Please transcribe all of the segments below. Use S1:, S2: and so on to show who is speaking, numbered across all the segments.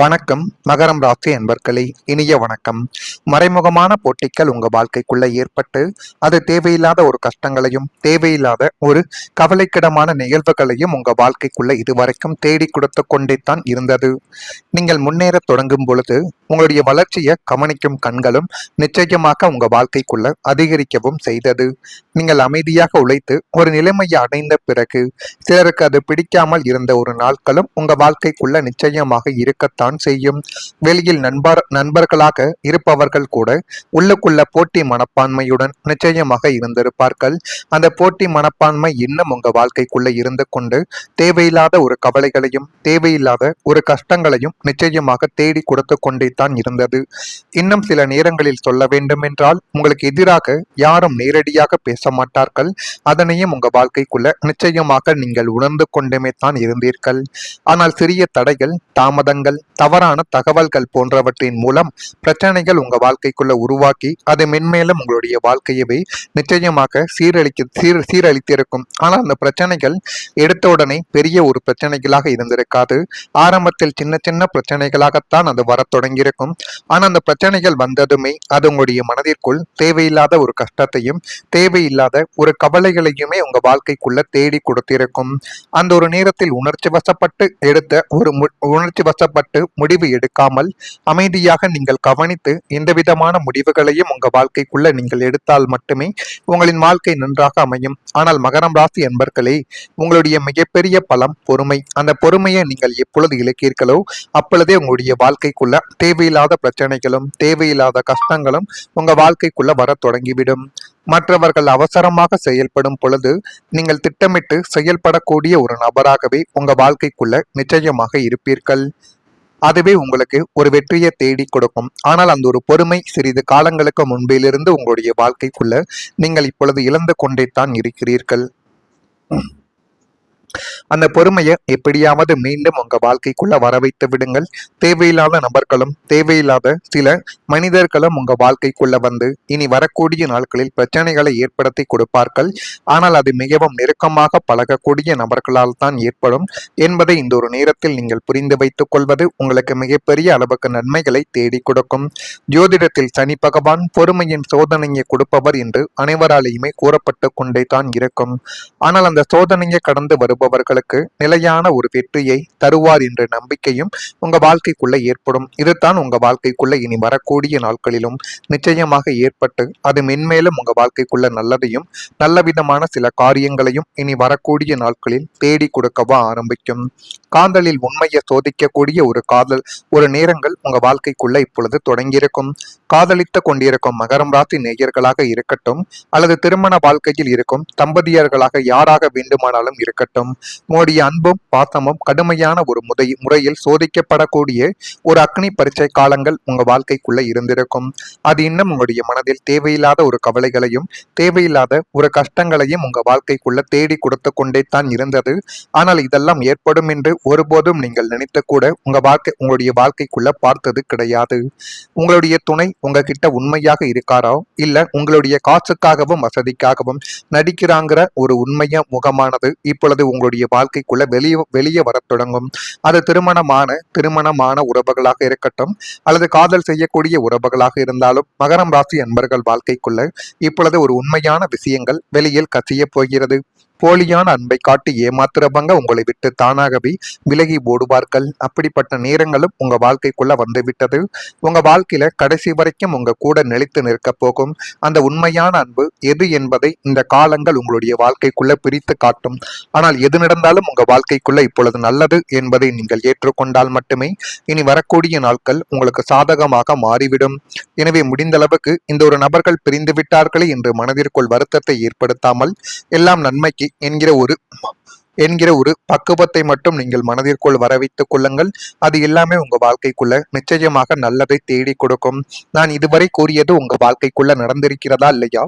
S1: வணக்கம் மகரம் ராசி அன்பர்களே, இனிய வணக்கம். மறைமுகமான போட்டிகள் உங்க வாழ்க்கைக்குள்ள ஏற்பட்டு அது தேவையில்லாத ஒரு கஷ்டங்களையும் தேவையில்லாத ஒரு கவலைக்கிடமான நிகழ்வுகளையும் உங்க வாழ்க்கைக்குள்ள இதுவரைக்கும் தேடி கொடுத்து கொண்டே தான் இருந்தது. நீங்கள் முன்னேற தொடங்கும் பொழுது உங்களுடைய வளர்ச்சியை கவனிக்கும் கண்களும் நிச்சயமாக உங்க வாழ்க்கைக்குள்ள அதிகரிக்கவும் செய்தது. நீங்கள் அமைதியாக உழைத்து ஒரு நிலைமையை அடைந்த பிறகு சிலருக்கு அது பிடிக்காமல் இருந்த ஒரு நாட்களும் உங்க வாழ்க்கைக்குள்ள நிச்சயமாக இருக்கத்தான் செய்யும். வெளியில் நண்பர்களாக இருப்பவர்கள் கூட உள்ளுக்குள்ள போட்டி மனப்பான்மையுடன் நிச்சயமாக இருந்திருப்பார்கள். அந்த போட்டி மனப்பான்மை இன்னும் உங்க வாழ்க்கைக்குள்ள இருந்து கொண்டு தேவையில்லாத ஒரு கவலைகளையும் தேவையில்லாத ஒரு கஷ்டங்களையும் நிச்சயமாக தேடி கொடுத்து கொண்டே தான் இருந்தது. இன்னும் சில நேரங்களில் சொல்ல வேண்டுமென்றால் உங்களுக்கு எதிராக யாரும் நேரடியாக பேச மாட்டார்கள். அதனையும் உங்க வாழ்க்கைக்குள்ள நிச்சயமாக நீங்கள் உணர்ந்து கொண்டுமே தான் இருந்தீர்கள். ஆனால் சிறிய தடைகள், தாமதங்கள், தவறான தகவல்கள் போன்றவற்றின் மூலம் பிரச்சனைகள் உங்க வாழ்க்கைக்குள்ள உருவாக்கி அது மென்மேலும் உங்களுடைய வாழ்க்கையவே நிச்சயமாக சீரழித்திருக்கும். ஆனால் அந்த பிரச்சனைகள் எடுத்த உடனே பெரிய ஒரு பிரச்சனைகளாக இருந்திருக்காது. ஆரம்பத்தில் சின்ன சின்ன பிரச்சனைகளாகத்தான் அது வர தொடங்கியிருக்கும். ஆனால் அந்த பிரச்சனைகள் வந்ததுமே அது உங்களுடைய மனதிற்குள் தேவையில்லாத ஒரு கஷ்டத்தையும் தேவையில்லாத ஒரு கவலைகளையுமே உங்க வாழ்க்கைக்குள்ள தேடி கொடுத்திருக்கும். அந்த ஒரு நேரத்தில் உணர்ச்சி வசப்பட்டு முடிவு எடுக்காமல் அமைதியாக நீங்கள் கவனித்து எந்த விதமான முடிவுகளையும் உங்க வாழ்க்கைக்குள்ள நீங்கள் எடுத்தால் மட்டுமே உங்களின் வாழ்க்கை நன்றாக அமையும். ஆனால் மகரம் ராசி என்பர்களே, உங்களுடைய மிகப்பெரிய பலம் பொறுமை. அந்த பொறுமையை நீங்கள் எப்பொழுது இழக்கிறீர்களோ அப்பொழுதே உங்களுடைய வாழ்க்கைக்குள்ள தேவையில்லாத பிரச்சனைகளும் தேவையில்லாத கஷ்டங்களும் உங்க வாழ்க்கைக்குள்ள வர தொடங்கிவிடும். மற்றவர்கள் அவசரமாக செயல்படும் பொழுது நீங்கள் திட்டமிட்டு செயல்படக்கூடிய ஒரு நபராகவே உங்க வாழ்க்கைக்குள்ள நிச்சயமாக இருப்பீர்கள். அதுவே உங்களுக்கு ஒரு வெற்றியை தேடி கொடுக்கும். ஆனால் அந்த ஒரு பொறுமை சிறிது காலங்களுக்கு முன்பிலிருந்து உங்களுடைய வாழ்க்கைக்குள்ள நீங்கள் இப்பொழுது இழந்து கொண்டே தான் இருக்கிறீர்கள். அந்த பொறுமையை எப்படியாவது மீண்டும் உங்க வாழ்க்கைக்குள்ள வர வைத்து விடுங்கள். தேவையில்லாத நபர்களும் தேவையில்லாத சில மனிதர்களும் உங்க வாழ்க்கைக்குள்ள வந்து இனி வரக்கூடிய நாட்களில் பிரச்சனைகளை ஏற்படுத்தி கொடுப்பார்கள். ஆனால் அது மிகவும் நெருக்கமாக பழகக்கூடிய நபர்களால் தான் ஏற்படும் என்பதை இந்த ஒரு நேரத்தில் நீங்கள் புரிந்து வைத்துக் கொள்வது உங்களுக்கு மிகப்பெரிய அளவுக்கு நன்மைகளை தேடி கொடுக்கும். ஜோதிடத்தில் சனி பகவான் பொறுமையின் சோதனையை கொடுப்பவர் என்று அனைவராலேயுமே கூறப்பட்டு கொண்டே தான் இருக்கும். ஆனால் அந்த சோதனையை கடந்து வருபவர்களுக்கு நிலையான ஒரு வெற்றியை தருவார் என்ற நம்பிக்கையும் உங்க வாழ்க்கைக்குள்ள ஏற்படும். இதுதான் உங்க வாழ்க்கைக்குள்ள இனி வரக்கூடிய நாட்களிலும் நிச்சயமாக ஏற்பட்டு அது மென்மேலும் உங்க வாழ்க்கைக்குள்ள நல்லதையும் நல்ல விதமான சில காரியங்களையும் இனி வரக்கூடிய நாட்களில் தேடி கொடுக்கவா ஆரம்பிக்கும். காதலில் உண்மையை சோதிக்கக்கூடிய ஒரு நேரங்கள் உங்க வாழ்க்கைக்குள்ள இப்பொழுது தொடங்கியிருக்கும். காதலித்து கொண்டிருக்கும் மகரம் ராசி நேயர்களாக இருக்கட்டும் அல்லது திருமண வாழ்க்கையில் இருக்கும் தம்பதியர்களாக யாராக வேண்டுமானாலும் இருக்கட்டும், உங்களுடைய அன்பும் பாசமும் கடுமையான ஒரு முறையில் சோதிக்கப்படக்கூடிய ஒரு அக்னி பரீட்சை காலங்கள் உங்க வாழ்க்கைக்குள்ள இருந்திருக்கும். அது இன்னும் உங்களுடைய மனதில் தேவையில்லாத ஒரு கவலைகளையும் தேவையில்லாத ஒரு கஷ்டங்களையும் உங்க வாழ்க்கைக்குள்ள தேடி கொடுத்து கொண்டே தான் இருந்தது. ஆனால் இதெல்லாம் ஏற்படும் என்று ஒருபோதும் நீங்கள் நினைத்து கூட உங்களுடைய வாழ்க்கைக்குள்ள பார்த்தது கிடையாது. உங்களுடைய துணை உங்ககிட்ட உண்மையாக இருக்காரோ இல்ல உங்களுடைய காசுக்காகவும் வசதிக்காகவும் நடிக்கிறாங்கிற ஒரு உண்மைய முகமானது இப்பொழுது உங்களுடைய வாழ்க்கைக்குள்ள வெளியே வர தொடங்கும். அது திருமணமான உறவுகளாக இருக்கட்டும் அல்லது காதல் செய்யக்கூடிய உறவுகளாக இருந்தாலும் மகரம் ராசி அன்பர்கள் வாழ்க்கைக்குள்ள இப்பொழுது ஒரு உண்மையான விஷயங்கள் வெளியில் கசிய போகிறது. போலியான அன்பை காட்டி ஏமாத்துறவங்க உங்களை விட்டு தானாகவே விலகி ஓடுவார்கள். அப்படிப்பட்ட நேரங்களும் உங்க வாழ்க்கைக்குள்ள வந்துவிட்டது. உங்க வாழ்க்கையில கடைசி வரைக்கும் உங்க கூட நிலைத்து நிற்க போகும் அந்த உண்மையான அன்பு எது என்பதை இந்த காலங்கள் உங்களுடைய வாழ்க்கைக்குள்ள பிரித்து காட்டும். ஆனால் எது நடந்தாலும் உங்க வாழ்க்கைக்குள்ள இப்பொழுது நல்லது என்பதை நீங்கள் ஏற்றுக்கொண்டால் மட்டுமே இனி வரக்கூடிய நாட்கள் உங்களுக்கு சாதகமாக மாறிவிடும். எனவே முடிந்த அளவுக்கு இந்த ஒரு நபர்கள் பிரிந்து விட்டார்களே என்று மனதிற்குள் வருத்தத்தை ஏற்படுத்தாமல் எல்லாம் நன்மைக்கு என்கிற ஒரு பக்குவத்தை மட்டும் நீங்கள் மனதிற்குள் வர வைத்துக் கொள்ளுங்கள். அது எல்லாமே உங்க வாழ்க்கைக்குள்ள நிச்சயமாக நல்லதை தேடி கொடுக்கும். நான் இதுவரை கூறியது உங்க வாழ்க்கைக்குள்ள நடந்திருக்கிறதா இல்லையா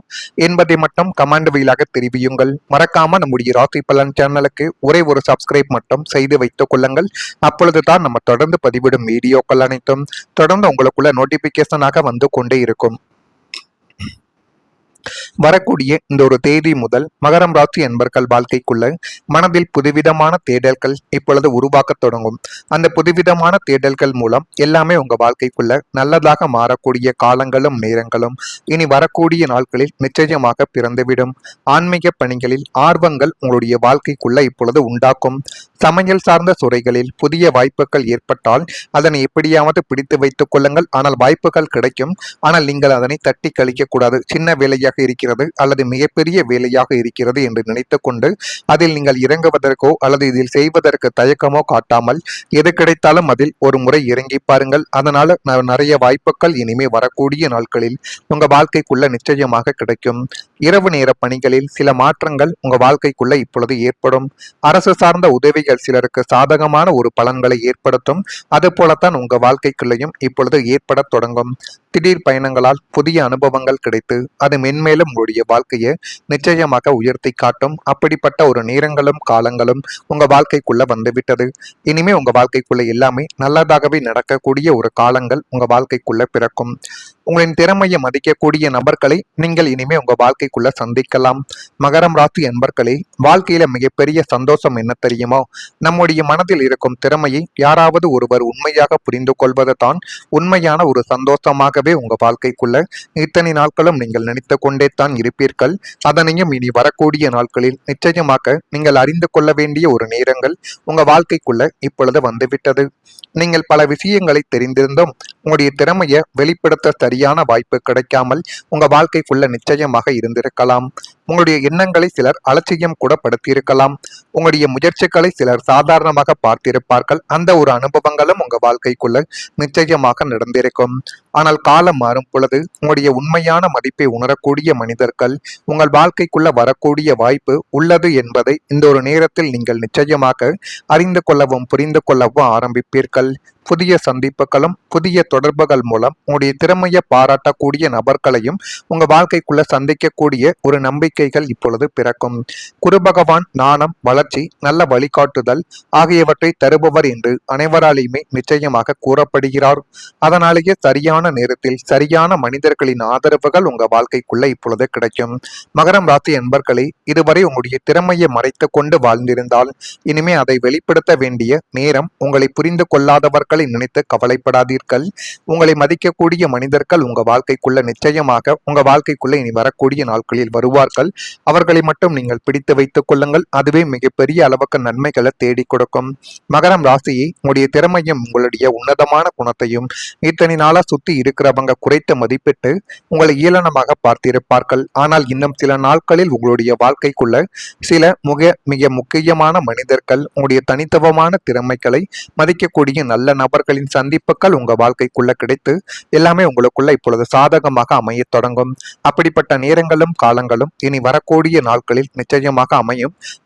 S1: என்பதை மட்டும் கமெண்ட் வழியாக தெரிவியுங்கள். மறக்காம நம்முடைய ராசி பலன் சேனலுக்கு ஒரே ஒரு சப்ஸ்கிரைப் மட்டும் செய்து வைத்துக் கொள்ளுங்கள். அப்பொழுதுதான் நம்ம தொடர்ந்து பதிவிடும் வீடியோக்கள் அனைத்தும் தொடர்ந்து உங்களுக்குள்ள நோட்டிபிகேஷனாக வந்து கொண்டே இருக்கும். வரக்கூடிய இந்த ஒரு தேதி முதல் மகரம் ராசி என்பர்கள் வாழ்க்கைக்குள்ள மனதில் புதுவிதமான தேடல்கள் இப்பொழுது உருவாக்க தொடங்கும். அந்த புதுவிதமான தேடல்கள் மூலம் எல்லாமே உங்க வாழ்க்கைக்குள்ள நல்லதாக மாறக்கூடிய காலங்களும் நேரங்களும் இனி வரக்கூடிய நாட்களில் நிச்சயமாக பிறந்துவிடும். ஆன்மீக பணிகளில் ஆர்வங்கள் உங்களுடைய வாழ்க்கைக்குள்ள இப்பொழுது உண்டாக்கும். சமையல் சார்ந்த துறைகளில் புதிய வாய்ப்புகள் ஏற்பட்டால் அதனை எப்படியாவது பிடித்து வைத்துக் கொள்ளுங்கள். ஆனால் வாய்ப்புகள் கிடைக்கும். ஆனால் நீங்கள் அதனை தட்டி கழிக்க கூடாது. சின்ன வேலையாக இருக்கிறது அல்லது மிகப்பெரிய வேலையாக இருக்கிறது என்று நினைத்துக் கொண்டு அதில் நீங்கள் இறங்குவதற்கோ அல்லது இதில் செய்வதற்கு தயக்கமோ காட்டாமல் எது கிடைத்தாலும் அதில் ஒரு முறை இறங்கி பாருங்கள். அதனால நிறைய வாய்ப்புகள் இனிமே வரக்கூடிய நாட்களில் உங்க வாழ்க்கைக்குள்ள நிச்சயமாக கிடைக்கும். இரவு நேர பணிகளில் சில மாற்றங்கள் உங்க வாழ்க்கைக்குள்ள இப்பொழுது ஏற்படும். அரசு சார்ந்த உதவிகள் சிலருக்கு சாதகமான ஒரு பலன்களை ஏற்படுத்தும். அது போலத்தான் உங்க வாழ்க்கைக்குள்ளையும் இப்பொழுது ஏற்பட தொடங்கும். திடீர் பயணங்களால் புதிய அனுபவங்கள் கிடைத்து அது மென்மேலும் உங்களுடைய வாழ்க்கையை நிச்சயமாக உயர்த்தி காட்டும். அப்படிப்பட்ட ஒரு நேரங்களும் காலங்களும் உங்க வாழ்க்கைக்குள்ள வந்துவிட்டது. இனிமே உங்க வாழ்க்கைக்குள்ள எல்லாமே நல்லதாகவே நடக்கக்கூடிய ஒரு காலங்கள் உங்க வாழ்க்கைக்குள்ள பிறக்கும். உங்களின் திறமையை மதிக்கக்கூடிய நபர்களை நீங்கள் இனிமே உங்க வாழ்க்கைக்குள்ள சந்திக்கலாம். மகரம் ராசி என்பர்களே, வாழ்க்கையில மிகப்பெரிய சந்தோஷம் என்ன தெரியுமோ? நம்முடைய மனதில் இருக்கும் திறமையை யாராவது ஒருவர் உண்மையாக புரிந்து கொள்வது தான் உண்மையான ஒரு சந்தோஷமாகவே உங்க வாழ்க்கைக்குள்ள இத்தனை நாட்களும் நீங்கள் நினைத்து கொண்டே தான் இருப்பீர்கள். அதனையும் இனி வரக்கூடிய நாட்களில் நிச்சயமாக நீங்கள் அறிந்து கொள்ள வேண்டிய ஒரு நேரங்கள் உங்க வாழ்க்கைக்குள்ள இப்பொழுது வந்துவிட்டது. நீங்கள் பல விஷயங்களை தெரிந்திருந்தும் உங்களுடைய திறமையை வெளிப்படுத்த சரியான வாய்ப்பு கிடைக்காமல் உங்க வாழ்க்கைக்குள்ள நிச்சயமாக இருந்திருக்கலாம். உங்களுடைய எண்ணங்களை சிலர் அலட்சியம் கூட படுத்தியிருக்கலாம். உங்களுடைய முயற்சிகளை சிலர் சாதாரணமாக பார்த்திருப்பார்கள். அந்த ஒரு அனுபவங்களும் உங்க வாழ்க்கைக்குள்ள நிச்சயமாக நடந்திருக்கும். ஆனால் காலம் மாறும் பொழுது உங்களுடைய உண்மையான மதிப்பை உணரக்கூடிய மனிதர்கள் உங்கள் வாழ்க்கைக்குள்ள வரக்கூடிய வாய்ப்பு உள்ளது என்பதை இந்த ஒரு நேரத்தில் நீங்கள் நிச்சயமாக அறிந்து கொள்ளவும் புரிந்து கொள்ளவும் ஆரம்பிப்பீர்கள். புதிய சந்திப்புகளும் புதிய தொடர்புகள் மூலம் உங்களுடைய திறமையை பாராட்டக்கூடிய நபர்களையும் உங்க வாழ்க்கைக்குள்ள சந்திக்கக்கூடிய ஒரு நம்பிக்கைகள் இப்பொழுது பிறக்கும். குரு பகவான் நாணம், வளர்ச்சி, நல்ல வழிகாட்டுதல் ஆகியவற்றை தருபவர் என்று அனைவராலையுமே நிச்சயமாக கூறப்படுகிறார். அதனாலேயே சரியான நேரத்தில் சரியான மனிதர்களின் ஆதரவுகள் உங்க வாழ்க்கைக்குள்ள இப்பொழுது கிடைக்கும். மகரம் ராசி என்பர்களே, இதுவரை உங்களுடைய திறமையை மறைத்து கொண்டு வாழ்ந்திருந்தால் இனிமே அதை வெளிப்படுத்த வேண்டிய நேரம். உங்களை புரிந்து கொள்ளாதவர்களை நினைத்து கவலைப்படாதீர்கள். உங்களை மதிக்கக்கூடிய மனிதர்கள் உங்க வாழ்க்கைக்குள்ள நிச்சயமாக உங்க வாழ்க்கைக்குள்ள இனி வரக்கூடிய நாட்களில் வருவார்கள். அவர்களை மட்டும் நீங்கள் பிடித்து வைத்துக் கொள்ளுங்கள். அதுவே மிகப்பெரிய அளவுக்கு நன்மைகளை தேடி கொடுக்கும். மகரம் ராசியை உங்களுடைய திறமையும் உங்களுடைய உன்னதமான குணத்தையும் இத்தனை நாளா சுத்தி இருக்கிறவங்க குறைத்த மதிப்பிட்டு உங்களை ஏளனமாக பார்த்திருப்பார்கள். ஆனால் இன்னும் சில நாட்களில் உங்களுடைய வாழ்க்கைக்குள்ள சில மிக முக்கியமான மனிதர்கள் உங்களுடைய தனித்துவமான திறமைகளை மதிக்கக்கூடிய நல்ல நபர்களின் சந்திப்புகள் உங்க வாழ்க்கைக்குள்ள கிடைத்து எல்லாமே உங்களுக்குள்ள இப்பொழுது சாதகமாக அமைய தொடங்கும். அப்படிப்பட்ட நேரங்களும் காலங்களும் இனி வரக்கூடிய நாட்களில் நிச்சயமாக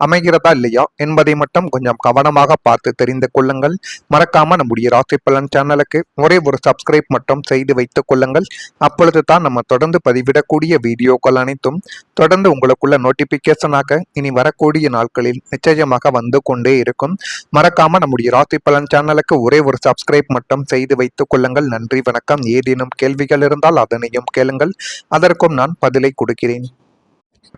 S1: அமைகிறதா இல்லையா என்பதை மட்டும் கொஞ்சம் கவனமாக பார்த்து தெரிந்து கொள்ளுங்கள். மறக்காம நம்முடைய ராசி பலன் சேனலுக்கு ஒரே ஒரு சப்ஸ்கிரைப் மட்டும் செய்து வைத்துக் கொள்ளுங்கள். அப்பொழுது தான் நம்ம தொடர்ந்து பதிவிடக்கூடிய வீடியோக்கள் அனைத்தும் தொடர்ந்து உங்களுக்குள்ள நோட்டிபிகேஷனாக இனி வரக்கூடிய நாட்களில் நிச்சயமாக வந்து கொண்டே இருக்கும். மறக்காம நம்முடைய ராசி பலன் சேனலுக்கு ஒரே ஒரு சப்ஸ்கிரைப் மட்டும் செய்து வைத்துக் கொள்ளுங்கள். நன்றி, வணக்கம். ஏதேனும் கேள்விகள் இருந்தால் அதனையும் கேளுங்கள், அதற்கும் நான் பதிலை கொடுக்கிறேன்.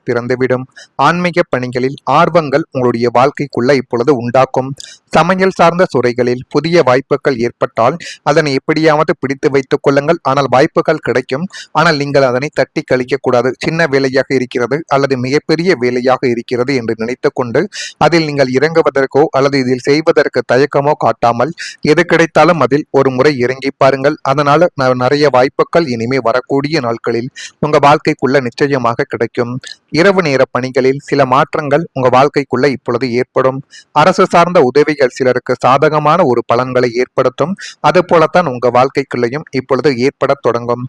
S1: பிறந்துவிடும். ஆன்மீக பணிகளில் ஆர்வங்கள் உங்களுடைய வாழ்க்கைக்குள்ள இப்பொழுது உண்டாக்கும். சமையல் சார்ந்த துறைகளில் புதிய வாய்ப்புகள் ஏற்பட்டால் அதனை எப்படியாவது பிடித்து வைத்துக் கொள்ளுங்கள். ஆனால் வாய்ப்புகள் கிடைக்கும். ஆனால் நீங்கள் அதனை தட்டி கழிக்க கூடாது. சின்ன வேலையாக இருக்கிறது அல்லது மிகப்பெரிய வேலையாக இருக்கிறது என்று நினைத்துக் கொண்டு அதில் நீங்கள் இறங்குவதற்கோ அல்லது இதில் செய்வதற்கு தயக்கமோ காட்டாமல் எது கிடைத்தாலும் அதில் ஒரு முறை இறங்கி பாருங்கள். அதனால நிறைய வாய்ப்புகள் இனிமே வரக்கூடிய நாட்களில் உங்க வாழ்க்கைக்குள்ள நிச்சயமாக கிடைக்கும். இரவு நேர பணிகளில் சில மாற்றங்கள் உங்க வாழ்க்கைக்குள்ள இப்பொழுது ஏற்படும். அரசு சார்ந்த உதவிகள் சிலருக்கு சாதகமான ஒரு பலன்களை ஏற்படுத்தும். அது போலத்தான் உங்க வாழ்க்கைக்குள்ளையும் இப்பொழுது ஏற்பட தொடங்கும்.